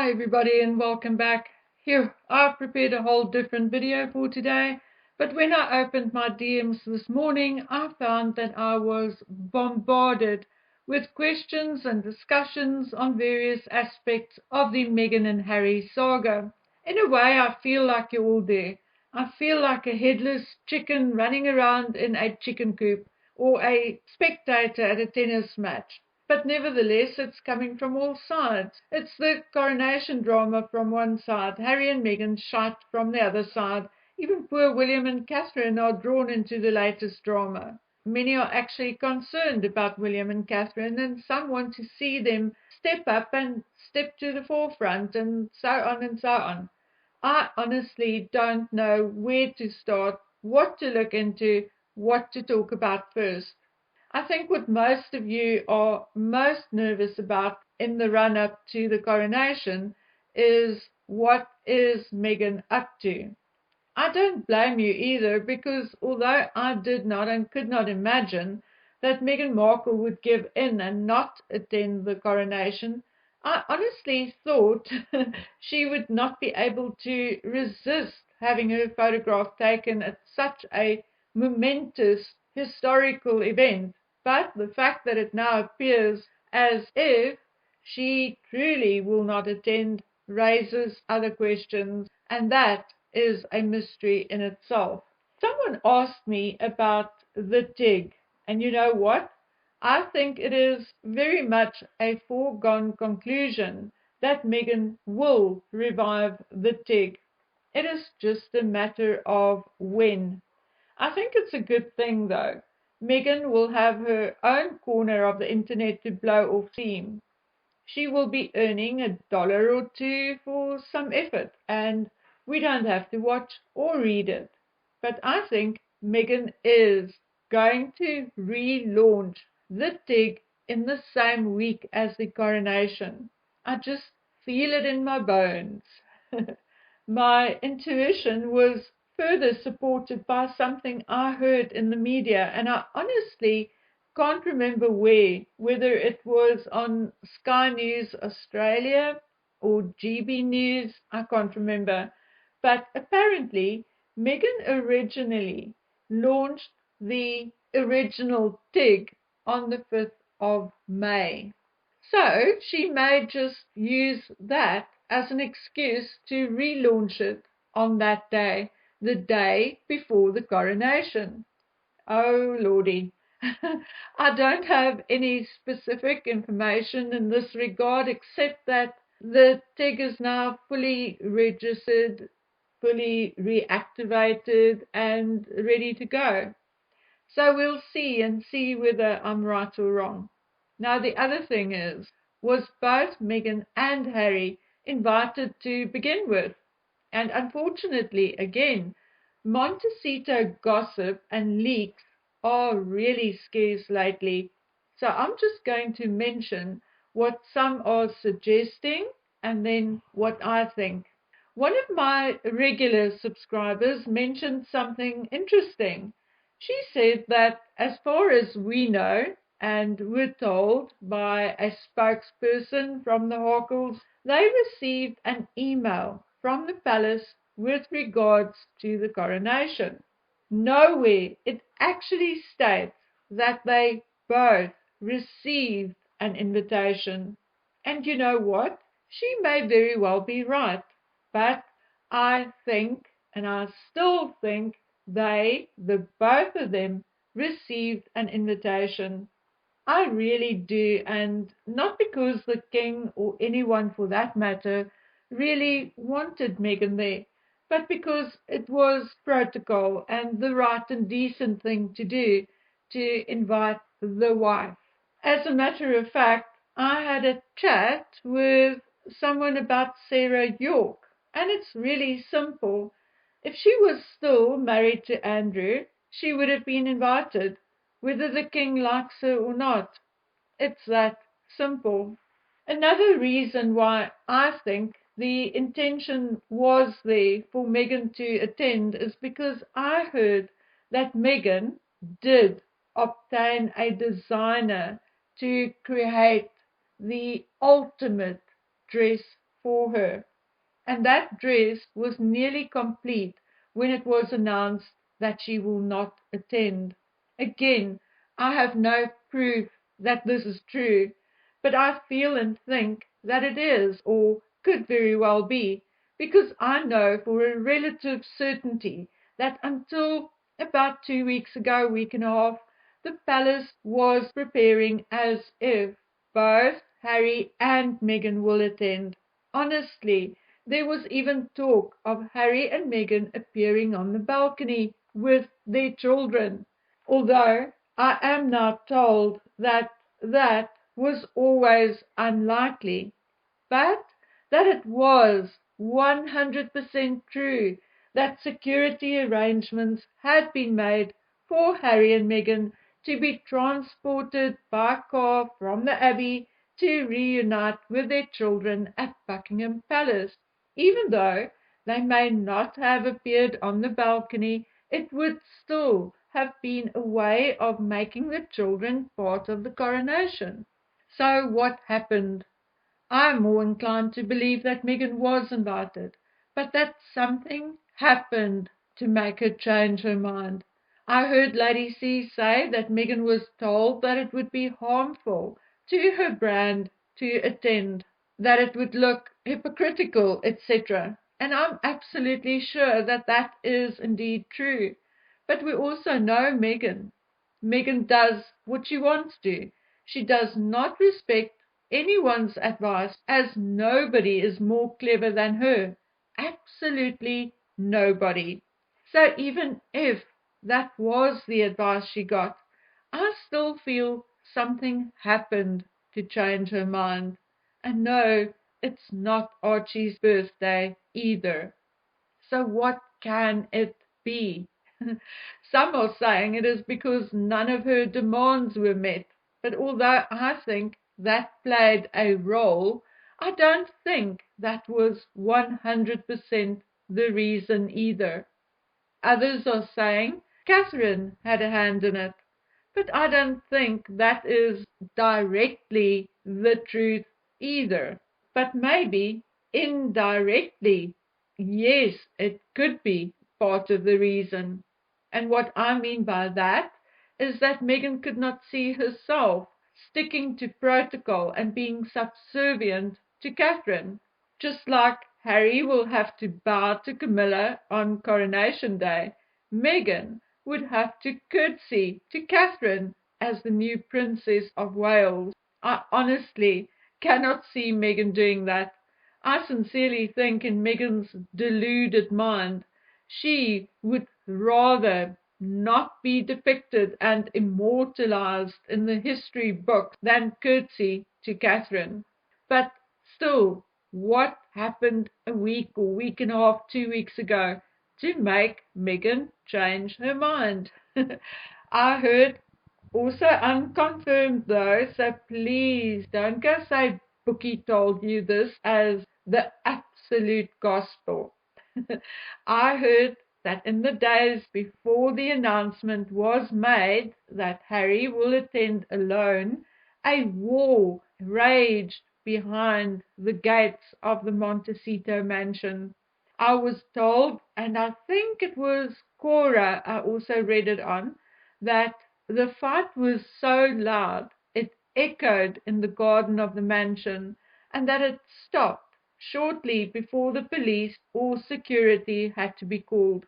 Hi everybody and welcome back. Here, I've prepared a whole different video for today, but when I opened my DMs this morning, I found that I was bombarded with questions and discussions on various aspects of the Meghan and Harry saga. In a way, I feel like you're all there. I feel like a headless chicken running around in a chicken coop or a spectator at a tennis match. But nevertheless, it's coming from all sides. It's the coronation drama from one side, Harry and Meghan shite from the other side. Even poor William and Catherine are drawn into the latest drama. Many are actually concerned about William and Catherine, and some want to see them step up and step to the forefront, and so on and so on. I honestly don't know where to start, what to look into, what to talk about first. I think what most of you are most nervous about in the run-up to the coronation is what is Meghan up to. I don't blame you either, because although I did not and could not imagine that Meghan Markle would give in and not attend the coronation, I honestly thought she would not be able to resist having her photograph taken at such a momentous historical event. But the fact that it now appears as if she truly will not attend raises other questions, and that is a mystery in itself. Someone asked me about the Tig, and you know what? I think it is very much a foregone conclusion that Meghan will revive the Tig. It is just a matter of when. I think it's a good thing, though. Meghan will have her own corner of the internet to blow off steam. She will be earning $1 or two for some effort, and we don't have to watch or read it. But I think Meghan is going to relaunch the Tig in the same week as the coronation. I just feel it in my bones. My intuition was further supported by something I heard in the media, and I honestly can't remember whether it was on Sky News Australia or GB News, I can't remember. But apparently, Meghan originally launched the original Tig on the 5th of May. So she may just use that as an excuse to relaunch it on that day, the day before the coronation. Oh, Lordy. I don't have any specific information in this regard except that the Tig is now fully registered, fully reactivated, and ready to go. So we'll see whether I'm right or wrong. Now, the other thing was both Meghan and Harry invited to begin with? And unfortunately, again, Montecito gossip and leaks are really scarce lately. So I'm just going to mention what some are suggesting and then what I think. One of my regular subscribers mentioned something interesting. She said that as far as we know, and were told by a spokesperson from the Harkles, they received an email from the palace with regards to the coronation. Nowhere it actually states that they both received an invitation. And you know what? She may very well be right. But I think, and I still think, the both of them, received an invitation. I really do, and not because the king or anyone for that matter really wanted Meghan there, but because it was protocol and the right and decent thing to do to invite the wife. As a matter of fact, I had a chat with someone about Sarah York, and it's really simple. If she was still married to Andrew, she would have been invited, whether the king likes her or not. It's that simple. Another reason why I think the intention was there for Meghan to attend is because I heard that Meghan did obtain a designer to create the ultimate dress for her, and that dress was nearly complete when it was announced that she will not attend. Again, I have no proof that this is true, but I feel and think that it is, or could very well be, because I know for a relative certainty that until about 2 weeks ago, week and a half, the palace was preparing as if both Harry and Meghan will attend. Honestly, there was even talk of Harry and Meghan appearing on the balcony with their children, although I am now told that that was always unlikely, but that it was 100% true that security arrangements had been made for Harry and Meghan to be transported by car from the Abbey to reunite with their children at Buckingham Palace. Even though they may not have appeared on the balcony, it would still have been a way of making the children part of the coronation. So what happened? I'm more inclined to believe that Meghan was invited, but that something happened to make her change her mind. I heard Lady C say that Meghan was told that it would be harmful to her brand to attend, that it would look hypocritical, etc. And I'm absolutely sure that that is indeed true. But we also know Meghan. Meghan does what she wants to. She does not respect anyone's advice, as nobody is more clever than her. Absolutely nobody. So even if that was the advice she got, I still feel something happened to change her mind. And no, it's not Archie's birthday either. So what can it be? Some are saying it is because none of her demands were met, but although I think that played a role, I don't think that was 100% the reason either. Others are saying Catherine had a hand in it, but I don't think that is directly the truth either. But maybe indirectly, yes, it could be part of the reason. And what I mean by that is that Meghan could not see herself sticking to protocol and being subservient to Catherine. Just like Harry will have to bow to Camilla on Coronation Day, Meghan would have to curtsy to Catherine as the new Princess of Wales. I honestly cannot see Meghan doing that. I sincerely think in Meghan's deluded mind, she would rather not be depicted and immortalized in the history books than curtsy to Catherine. But still, what happened a week or week and a half, 2 weeks ago to make Meghan change her mind? I heard, also unconfirmed though, so please don't go say Bookie told you this as the absolute gospel. I heard that in the days before the announcement was made that Harry will attend alone, a war raged behind the gates of the Montecito mansion. I was told, and I think it was Cora I also read it on, that the fight was so loud it echoed in the garden of the mansion, and that it stopped shortly before the police or security had to be called.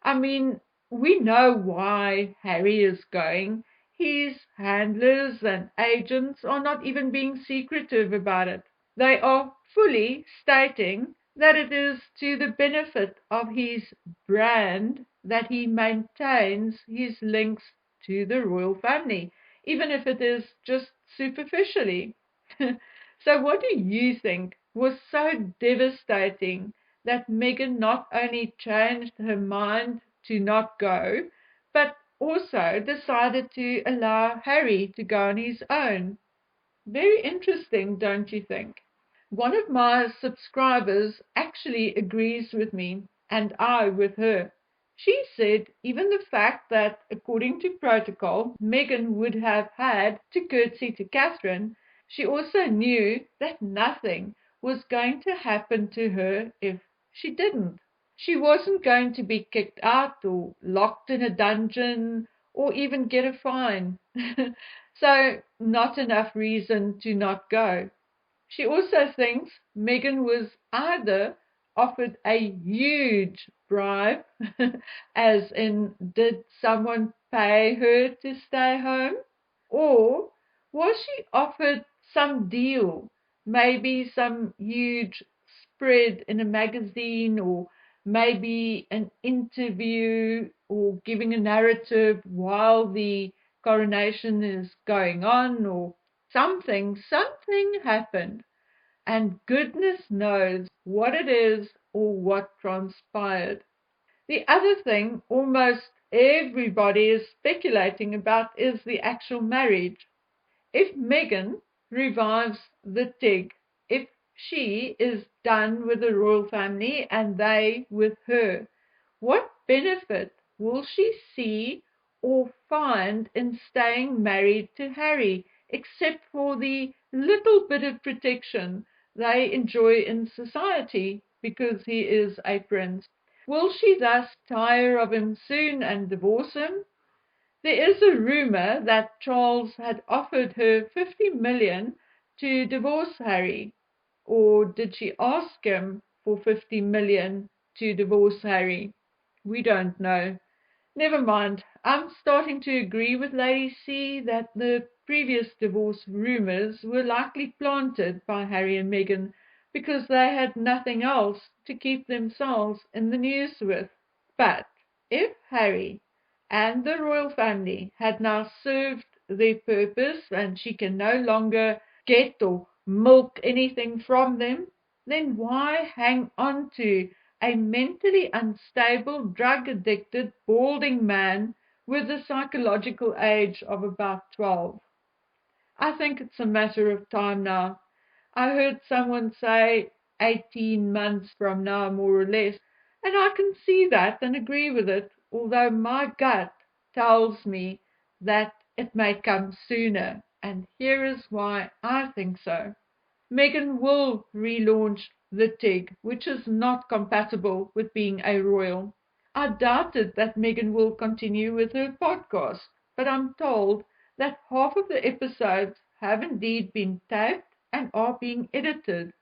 I mean, we know why Harry is going. His handlers and agents are not even being secretive about it. They are fully stating that it is to the benefit of his brand that he maintains his links to the royal family, even if it is just superficially. So what do you think was so devastating that Meghan not only changed her mind to not go, but also decided to allow Harry to go on his own? Very interesting, don't you think? One of my subscribers actually agrees with me, and I with her. She said even the fact that, according to protocol, Meghan would have had to curtsy to Catherine, she also knew that nothing was going to happen to her if she didn't. She wasn't going to be kicked out or locked in a dungeon or even get a fine. So, not enough reason to not go. She also thinks Meghan was either offered a huge bribe, as in, did someone pay her to stay home? Or was she offered some deal, maybe some huge spread in a magazine, or maybe an interview, or giving a narrative while the coronation is going on, or something happened, and goodness knows what it is or what transpired. The other thing almost everybody is speculating about is the actual marriage. If Meghan revives the Tig, if she is done with the royal family and they with her, what benefit will she see or find in staying married to Harry, except for the little bit of protection they enjoy in society because he is a prince? Will she thus tire of him soon and divorce him? There is a rumor that Charles had offered her 50 million to divorce Harry. Or did she ask him for 50 million to divorce Harry? We don't know. Never mind. I'm starting to agree with Lady C that the previous divorce rumors were likely planted by Harry and Meghan because they had nothing else to keep themselves in the news with. But if Harry and the royal family had now served their purpose and she can no longer get or milk anything from them, then why hang on to a mentally unstable, drug-addicted, balding man with a psychological age of about 12? I think it's a matter of time now. I heard someone say 18 months from now, more or less, and I can see that and agree with it, although my gut tells me that it may come sooner, and here is why I think so. Meghan will relaunch The Tig, which is not compatible with being a royal. I doubted that Meghan will continue with her podcast, but I'm told that half of the episodes have indeed been taped and are being edited.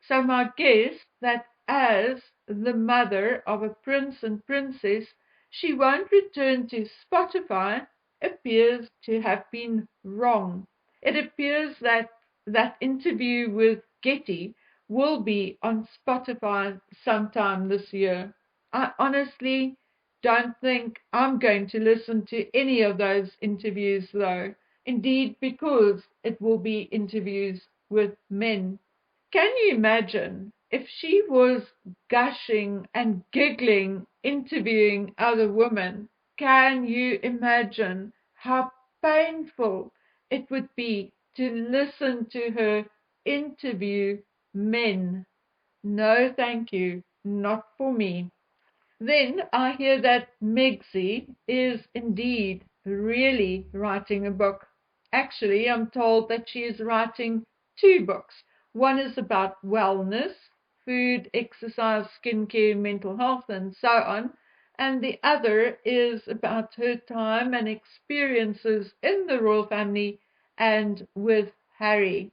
So my guess that as the mother of a prince and princess, she won't return to Spotify appears to have been wrong. It appears that that interview with Getty will be on Spotify sometime this year. I honestly don't think I'm going to listen to any of those interviews, though. Indeed, because it will be interviews with men. Can you imagine if she was gushing and giggling, interviewing other women? Can you imagine how painful it would be to listen to her interview men? No, thank you, not for me. Then I hear that Megzi is indeed really writing a book. Actually, I'm told that she is writing two books. One is about wellness, food, exercise, skincare, mental health, and so on. And the other is about her time and experiences in the royal family and with Harry.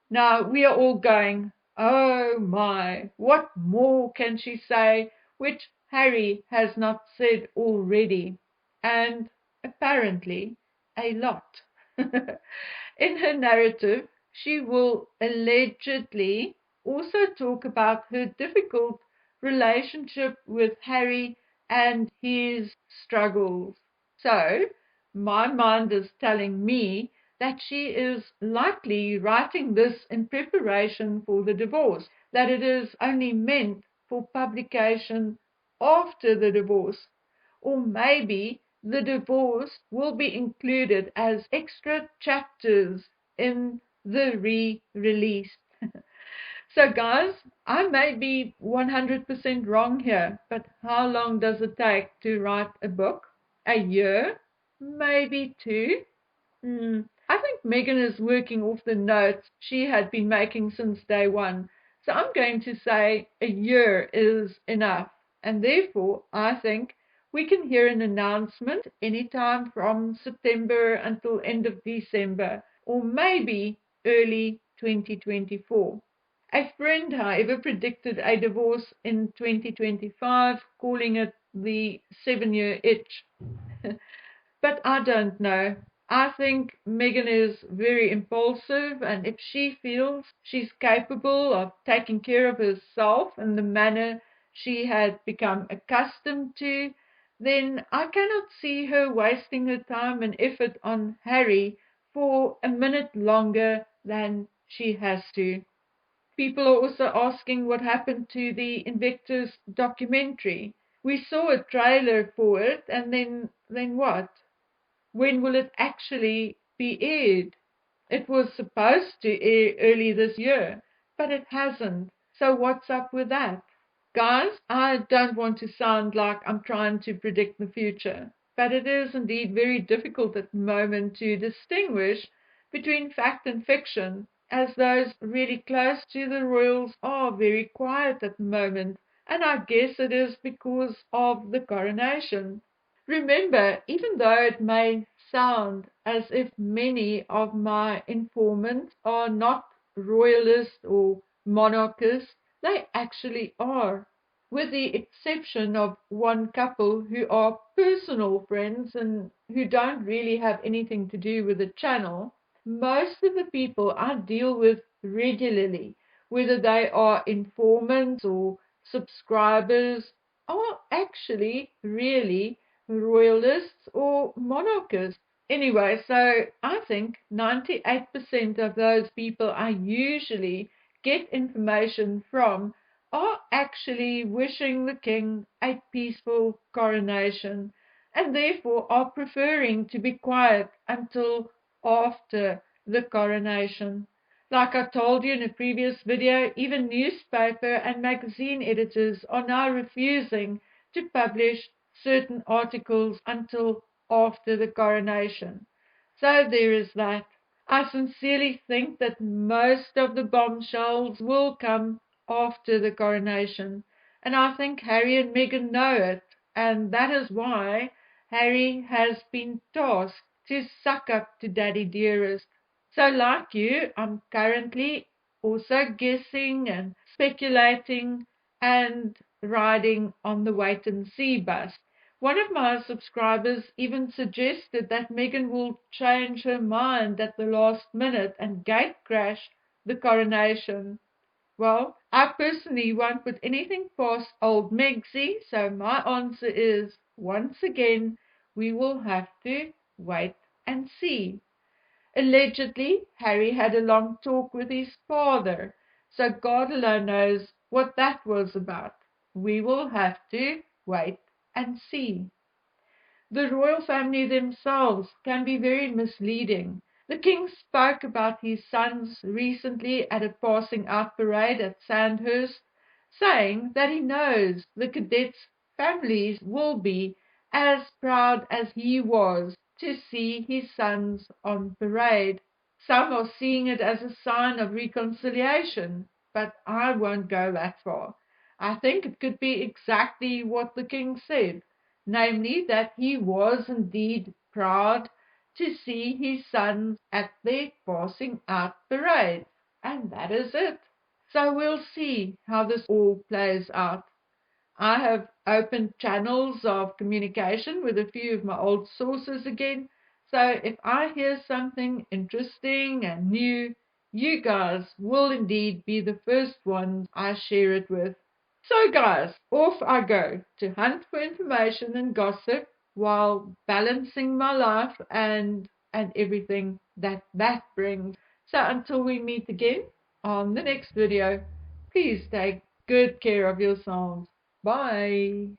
Now we are all going, oh my, what more can she say which Harry has not said already? And apparently a lot. In her narrative, she will allegedly also talk about her difficult relationship with Harry and his struggles. So, my mind is telling me that she is likely writing this in preparation for the divorce, that it is only meant for publication after the divorce. Or maybe the divorce will be included as extra chapters in the re-release. So, guys, I may be 100% wrong here, but how long does it take to write a book? A year? Maybe two? I think Meghan is working off the notes she had been making since day one. So I'm going to say a year is enough. And therefore, I think we can hear an announcement anytime from September until end of December, or maybe early 2024. A friend, however, predicted a divorce in 2025, calling it the 7-year itch. But I don't know. I think Meghan is very impulsive, and if she feels she's capable of taking care of herself in the manner she had become accustomed to, then I cannot see her wasting her time and effort on Harry for a minute longer than she has to. People are also asking what happened to the Invictus documentary. We saw a trailer for it, and then what? When will it actually be aired? It was supposed to air early this year, but it hasn't. So what's up with that? Guys, I don't want to sound like I'm trying to predict the future, but it is indeed very difficult at the moment to distinguish between fact and fiction, as those really close to the royals are very quiet at the moment, and I guess it is because of the coronation. Remember, even though it may sound as if many of my informants are not royalists or monarchists, they actually are, with the exception of one couple who are personal friends and who don't really have anything to do with the channel. Most of the people I deal with regularly, whether they are informants or subscribers, are actually really royalists or monarchists. Anyway, so I think 98% of those people I usually get information from are actually wishing the king a peaceful coronation, and therefore are preferring to be quiet until after the coronation. Like I told you in a previous video, even newspaper and magazine editors are now refusing to publish certain articles until after the coronation. So there is that. I sincerely think that most of the bombshells will come after the coronation, and I think Harry and Meghan know it, and that is why Harry has been tasked to suck up to Daddy Dearest. So, like you, I'm currently also guessing and speculating and riding on the wait and see bus. One of my subscribers even suggested that Meghan will change her mind at the last minute and gate crash the coronation. Well, I personally won't put anything past old Megsy, so my answer is, once again, we will have to wait and see. Allegedly, Harry had a long talk with his father, so God alone knows what that was about. We will have to wait and see. The royal family themselves can be very misleading. The king spoke about his sons recently at a passing out parade at Sandhurst, saying that he knows the cadets' families will be as proud as he was to see his sons on parade. Some are seeing it as a sign of reconciliation, but I won't go that far. I think it could be exactly what the king said, namely that he was indeed proud to see his sons at their passing out parade. And that is it. So we'll see how this all plays out. I have opened channels of communication with a few of my old sources again. So if I hear something interesting and new, you guys will indeed be the first ones I share it with. So guys, off I go to hunt for information and gossip while balancing my life and everything that brings. So until we meet again on the next video, please take good care of yourselves. Bye.